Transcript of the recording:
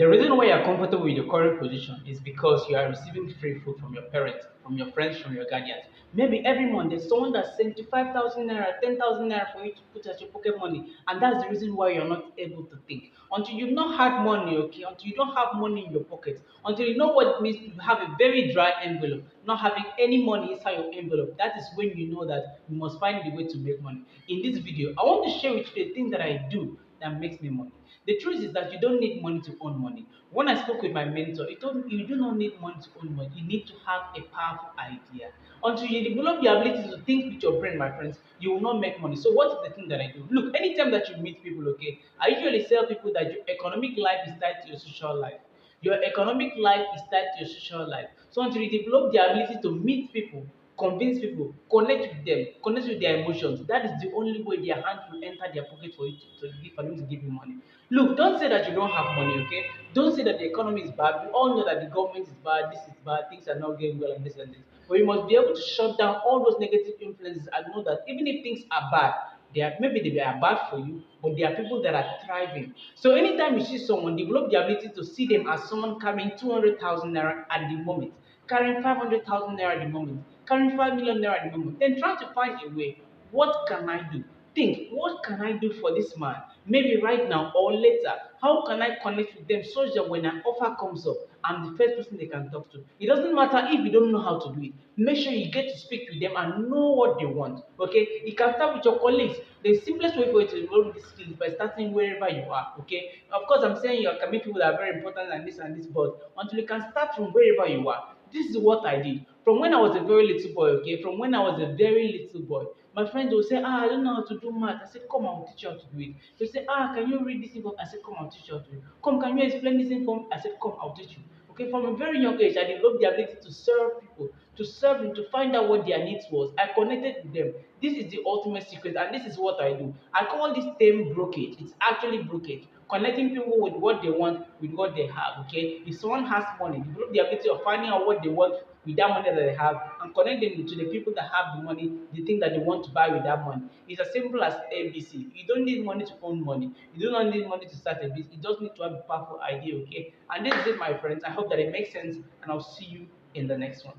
The reason why you're comfortable with your current position is because you are receiving free food from your parents, from your friends, from your guardians. Maybe every month there's someone that sent you 5,000 naira, 10,000 naira for you to put as your pocket money, and that's the reason why you're not able to think. Until you've not had money, okay, until you don't have money in your pocket, until you know what it means to have a very dry envelope, not having any money inside your envelope, that is when you know that you must find the way to make money. In this video, I want to share with you the thing that I do that makes me money. The truth is that you don't need money to earn money. When I spoke with my mentor, he told me you do not need money to earn money. You need to have a powerful idea. Until you develop the ability to think with your brain, my friends, you will not make money. So what is the thing that I do? Look, anytime that you meet people, okay, I usually tell people that your economic life is tied to your social life. Your economic life is tied to your social life. So until you develop the ability to meet people, convince people, connect with them, connect with their emotions, that is the only way their hand will enter their pocket for you for them to give you money. Look, don't say that you don't have money, okay? Don't say that the economy is bad. We all know that the government is bad, this is bad, things are not going well, and this and this. But you must be able to shut down all those negative influences and know that even if things are bad, maybe they are bad for you, but there are people that are thriving. So anytime you see someone, develop the ability to see them as someone carrying 200,000 naira at the moment, carrying 500,000 naira at the moment, carrying 5 million naira at the moment, then try to find a way. What can I do? Think, what can I do for this man? Maybe right now or later. How can I connect with them such that when an offer comes up, I'm the first person they can talk to? It doesn't matter if you don't know how to do it. Make sure you get to speak with them and know what they want. Okay? You can start with your colleagues. The simplest way for you to develop this skill is by starting wherever you are. Okay? Of course, I'm saying you can meet people that are very important and this, but until you can start from wherever you are. This is what I did. From when I was a very little boy, okay, from when I was a very little boy, my friends will say, I don't know how to do math. I said, come, I will teach you how to do it. They say, can you read this info? I said, come, I'll teach you how to do it. Come, can you explain this info? I said, come, I'll teach you. Okay, from a very young age, I developed the ability to serve people, to serve them, to find out what their needs was. I connected with them. This is the ultimate secret, and this is what I do. I call this term brokerage. It's actually brokerage. Connecting people with what they want, with what they have. Okay, if someone has money, develop the ability of finding out what they want with that money that they have and connect them to the people that have the money, the thing that they want to buy with that money. It's as simple as ABC. You don't need money to own money. You do not need money to start a business. You just need to have a powerful idea, okay? And this is it, my friends. I hope that it makes sense, and I'll see you in the next one.